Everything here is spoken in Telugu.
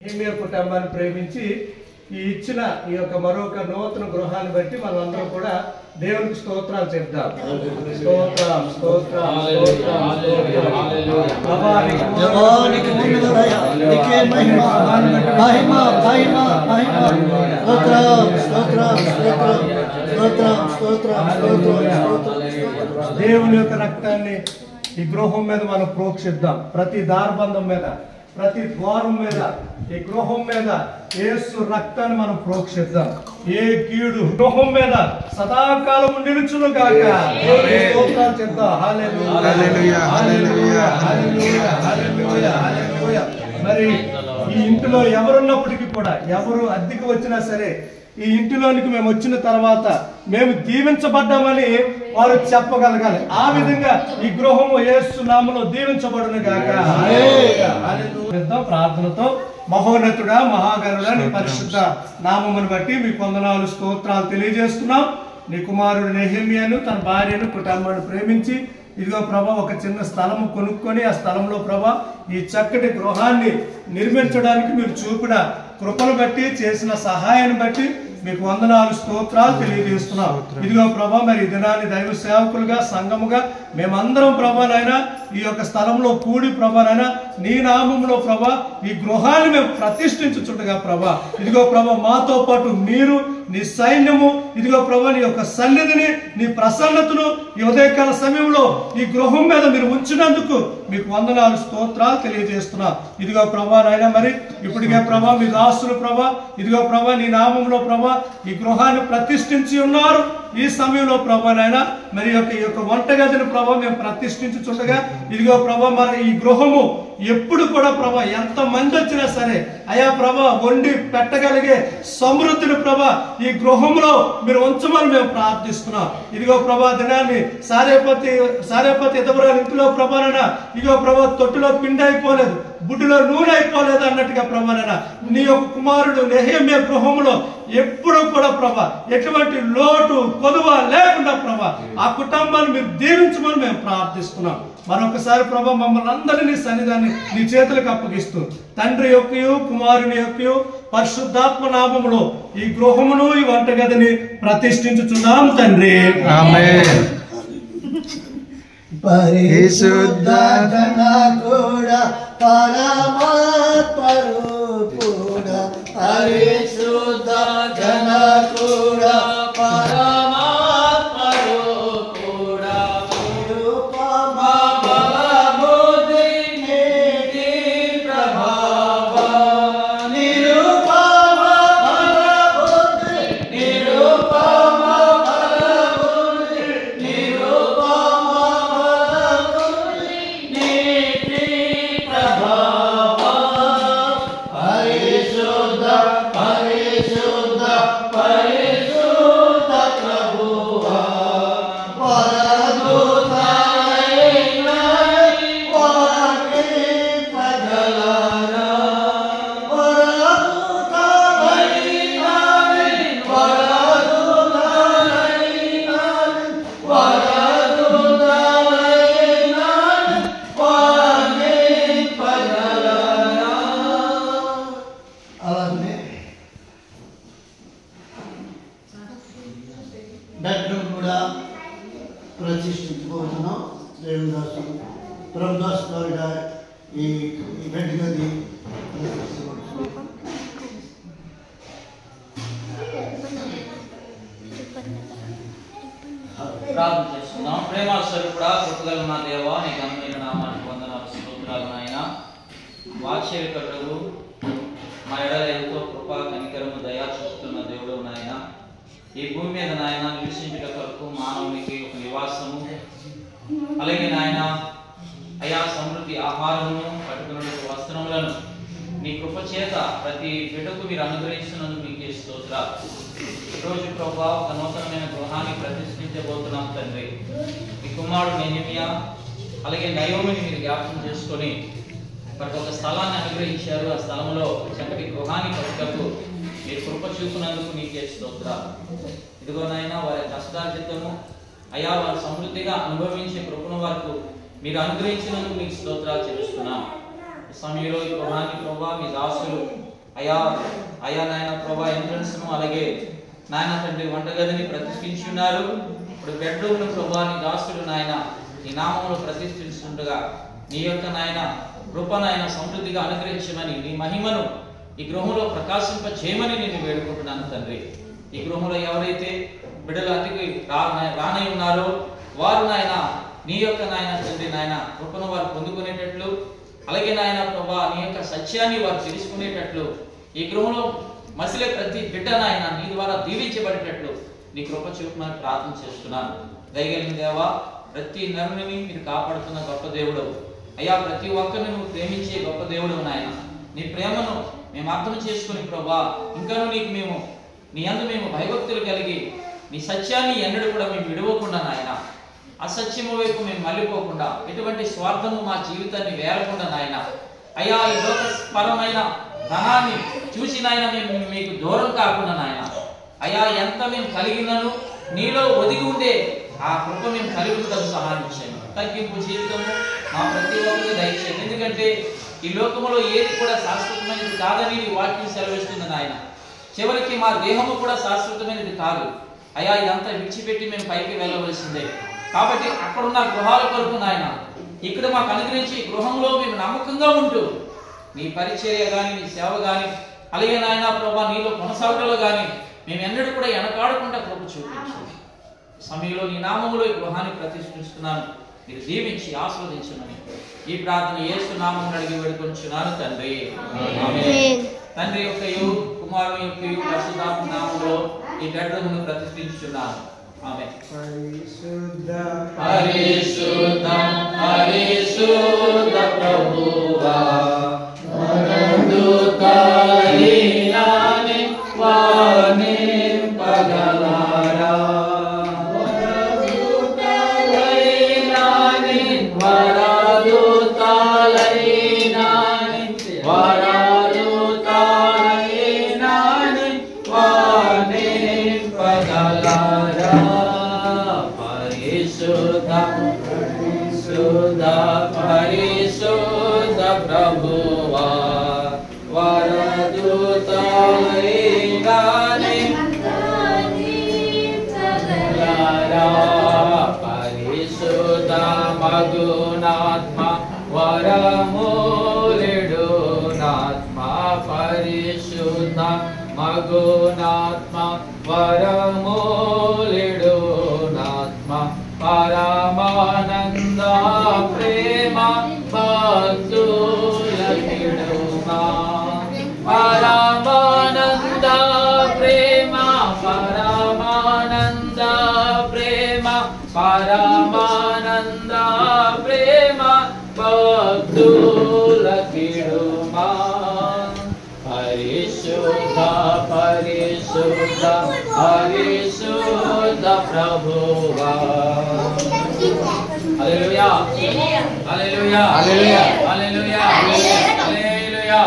నెహెమ్యా కుటుంబాన్ని ప్రేమించి ఈ ఇచ్చిన ఈ యొక్క మరొక నూతన గృహాన్ని బట్టి మనం అందరం కూడా దేవునికి స్తోత్రాలు చెప్దాం. స్తోత్రం స్తోత్రం దేవుని యొక్క రక్తాన్ని ఈ గృహం మీద మనం ప్రోక్షిద్దాం. ప్రతి దారబంధం మీద, ప్రతి ద్వారం మీద, ఈ గృహం మీద యేసు రక్తాన్ని మనం ప్రోక్షిద్దాం. ఏ కీడు గృహం మీద సదాకాలం నిలుచును గాక. స్తోత్రాలు చెప్దాం. హల్లెలూయా హల్లెలూయా హల్లెలూయా హల్లెలూయా హల్లెలూయా. మరి ఈ ఇంటిలో ఎవరున్నప్పటికీ కూడా, ఎవరు అద్దెకి వచ్చినా సరే, ఈ ఇంటిలోనికి మేము వచ్చిన తర్వాత మేము దీవించబడ్డామని వారు చెప్పగలగాలి. ఆ విధంగా ఈ గృహము యేసు నామములో దీవించబడును గాక. ప్రార్థనతో మహోన్నతుడా, మహాగణుడా, నీ పరిశుద్ధ నామమును బట్టి మీ వందనాలు స్తోత్రాలు తెలియజేస్తున్నాం. నీ కుమారుడు నెహెమ్యాను, తన భార్యను, కుటుంబాన్ని ప్రేమించి ఇదిగో ప్రభా ఒక చిన్న స్థలము కొనుక్కొని ఆ స్థలంలో ప్రభా ఈ చక్కటి గృహాన్ని నిర్మించడానికి మీరు చూపిన కృపను బట్టి, చేసిన సహాయాన్ని బట్టి మీకు వందనాలు స్తోత్రాలు తెలియజేస్తున్నాం. ఇదిగో ప్రభా మరి ఈ దినాన్ని దైవ సేవకులుగా, సంఘముగా మేమందరం ప్రభానైనా ఈ యొక్క స్థలంలో కూడి ప్రభానైనా నీ నామములో ప్రభా ఈ గృహాన్ని మేము ప్రతిష్ఠించుచుండగా ప్రభా ఇదిగో ప్రభా మాతో పాటు మీరు, నీ సైన్యము ఇదిగో ప్రభా నీ యొక్క సన్నిధిని, నీ ప్రసన్నతను ఈ ఉదయకాల సమయంలో ఈ గృహం మీద మీరు ఉంచినందుకు మీకు వందనాలు స్తోత్రాలు తెలియజేస్తున్నా. ఇదిగో ప్రభా నాయన మరి ఇప్పటికే ప్రభా మీ దాసులు ప్రభా ఇదిగో ప్రభా నీ నామంలో ప్రభా ఈ గృహాన్ని ప్రతిష్ఠించి ఉన్నారు. ఈ సమయంలో ప్రభా నాయన మరి ఈ యొక్క వంటగదిని ప్రభా మేము ప్రతిష్ఠించుచుండగా ఇదిగో ప్రభా మరి ఈ గృహము ఎప్పుడు కూడా ప్రభా ఎంత మంది వచ్చినా సరే అయా ప్రభా వండి పెట్టగలిగే సమృద్ధిని ప్రభా ఈ గృహంలో మీరు ఉంచమని మేము ప్రార్థిస్తున్నాం. ఇదిగో ప్రభా దినాన్ని సారేపతి ఎదవరాలు ఇంట్లో ప్రభానైనా ఇదిగో ప్రభా తొట్టులో పిండి అయిపోలేదు, బుడ్డిలో నూనె అయిపోలేదు అన్నట్టుగా ప్రభానైనా నీ యొక్క కుమారుడు నెహెమ్యా గృహంలో ఎప్పుడు కూడా ప్రభా ఎటువంటి లోటు కొదువ లేకుండా ప్రభా ఆ కుటుంబాన్ని మీరు దీవించమని మేము ప్రార్థిస్తున్నాం. మరొకసారి ప్రభా మమ్మల్ని అందరినీ సన్నిధాన్ని నీ చేతులకు అప్పగిస్తూ తండ్రి యొక్కయు, కుమారుని యొక్కయు, పరిశుద్ధాత్మ నామములో ఈ గృహమును, ఈ వంటగదిని ప్రతిష్ఠించుచున్నాం తండ్రి. ఆమేన్. పరిశుద్ధ ఘనకుడా, పరమాత్మ రూపుడా, పరిశుద్ధ ఘనకుడా, పరమాత్మ రూపుడా, నిరుపమ బలముది నీతి ప్రభావ, నిరుపమ బలముది, నిరుపమ బలముది, నిరుపమ బెడ్రూమ్ కూడా ప్రతిష్ఠించుకోవచ్చున్నాం. దేవదాసు ప్రభుదాస్ గారు ఈ బెడ్ గది ప్రార్థన చేస్తున్నాం. ప్రేమ స్వరూపుడా, కృపగల నా దేవా, నీ ఘనమైన నామానికి వందనాలు స్తోత్రాలు నాయన. వాత్సల్యకరుడు, మా ఎడల ఎంతో కృప, కనికరము, దయా చూపుతున్న దేవుడు నాయన. ఈ భూమి మీద నాయన నివసించుట కొరకు మానవునికి ఒక నివాసము, అలాగే నాయన అయా సమృద్ధి ఆహారమును, కట్టుకున్నటువంటి వస్త్రములను నీ కృప చేత ప్రతి బిడ్డకు మీరు అనుగ్రహిస్తున్నందుకు మీకే స్తోత్రాలు. ఈరోజు ప్రభా ఒక నూతనమైన గృహాన్ని ప్రతిష్ఠించబోతున్నాం తండ్రి. మీ కుమారుడు నెహెమ్యా అలాగే నయోమిని మీరు జ్ఞాపకం చేసుకొని వారికి ఒక స్థలాన్ని అనుగ్రహించారు. ఆ స్థలంలో చక్కటి గృహాన్ని కట్టుటకు మీరు కృప చూపునందుకు నీకే స్తోత్రాలు. ఇదిగో నాయన వారి కష్టార్జితము అయా వారు సమృద్ధిగా అనుభవించే కృపను వారికి మీరు అనుగ్రహించినందుకు మీకు స్తోత్రాలు చెల్లిస్తున్నాం. సమయంలో ఈ గృహాన్ని ప్రభా మీ దాసులు అయా అయా నాయన ప్రభా ఎంట్రన్స్ ను అలాగే నాయన తండ్రి వంటగదిని ప్రతిష్ఠించి ఉన్నారు. ఇప్పుడు బెడ్రూమ్ ను ప్రభా నీ దాసుడు నాయన నీ నామములు ప్రతిష్ఠిస్తుండగా నీ యొక్క నాయన కృప నాయన సమృద్ధిగా అనుగ్రహించమని నీ మహిమను ఈ గృహంలో ప్రకాశింప చేయమని నేను వేడుకుంటున్నాను తండ్రి. ఈ గృహంలో ఎవరైతే బిడ్డలు అతికి రానై ఉన్నారో వారు నాయన నీ యొక్క నాయన తండ్రి నాయన కృపను వారు పొందుకునేటట్లు అలాగే నాయన ప్రభా నీ యొక్క సత్యాన్ని వారు తెలుసుకునేటట్లు ఈ గృహంలో మసిలే ప్రతి బిడ్డ నాయన నీ ద్వారా దీవించబడేటట్లు నీ కృప చూపమని ప్రార్థన చేస్తున్నాను. దయగలిగిన దేవా ప్రతి నరుని మీరు కాపాడుతున్న గొప్ప దేవుడు అయ్యా, ప్రతి ఒక్కరిని నువ్వు ప్రేమించే గొప్ప దేవుడు నాయన. నీ ప్రేమను మేము అర్థం చేసుకుని ప్రభా ఇంకాను నీకు మేము నీ అందు మేము భయభక్తులు కలిగి నీ సత్యాన్ని ఎన్నడూ కూడా మేము విడవకుండా నాయన అసత్యము వైపు మేము మళ్ళీపోకుండా ఎటువంటి స్వార్థము మా జీవితాన్ని వేరకుండా నాయన అయ్యా ఈ లోకపరమైన ధనాన్ని చూసి నాయన మేము మీకు దూరం కాకుండా నాయన అయ్యా ఎంత మేము కలిగినను నీలో ఒదిగి ఉండే ఆ కృప మేము కలిగి ఉండదు సహాయం చేయండి. తగ్గింపు జీవితము మా ప్రతి ఒక్కరికి దయచేయండి. ఎందుకంటే ఈ లోకములో ఏది కూడా శాశ్వతమైనది కాదని నీ వాక్యం సెలవిస్తుంది నాయన. చివరికి మా దేహము కూడా శాశ్వతమైనది కాదు అయ్యా, ఇదంతా విడిచిపెట్టి మేము పైకి వెళ్ళవలసిందే. కాబట్టి అక్కడున్న గృహాల కొరకు నాయన ఇక్కడ మాకు అనుగ్రహించి గృహంలో మేము నమ్మకంగా ఉంటూ నీ పరిచర్య కానీ నీ సేవ కానీ అలాగే నాయన ప్రభా నీలో కొనసాగటలో కానీ మేము ఎన్నడూ కూడా వెనకాడకుండా కృప చూపించండి. సమయంలో నీ నామములో ఈ గృహాన్ని ప్రతిష్ఠిస్తున్నాను, మీరు దీవించి ఆస్వాదించమని ఈ ప్రార్థన యేసు నామమున అడిగి వేడుకొంచున్నాను తండ్రి. ఆమేన్. తండ్రి యొక్కయు కుమారుని యొక్కయు పరిశుద్ధాత్మ నామములో ఈ బెడ్రూమ్ను ప్రతిష్ఠించుచున్నాను. ఆమేన్. పరిశుద్ధ పరిశుద్ధ పరిశుద్ధ ప్రభువా వరదూతలీనాని వాని పగలారా వరదూతలీనాని వరదూతలీనాని వాని పగలారా పరిశుద్ధ పరిశుద్ధ పరిశుద్ధ ప్రభువా వరదూతలీనాని పరిశుద్ధ మగునాత్మ వరమూలిడు నాత్మ పరిశుద్ధ మగునాత్మ వరమూలిడు నాత్మ పరమానంద ప్రేమ భక్తులకిడుమా పరమానంద ప్రేమ పరమానంద ప్రేమ పరమానంద ప్రేమ భక్తులకిడుమా పరిశుద్ధ పరిశుద్ధ పరిశుద్ధ ప్రభువా. హల్లెలూయా హల్లెలూయా హల్లెలూయా హల్లెలూయా హల్లెలూయా.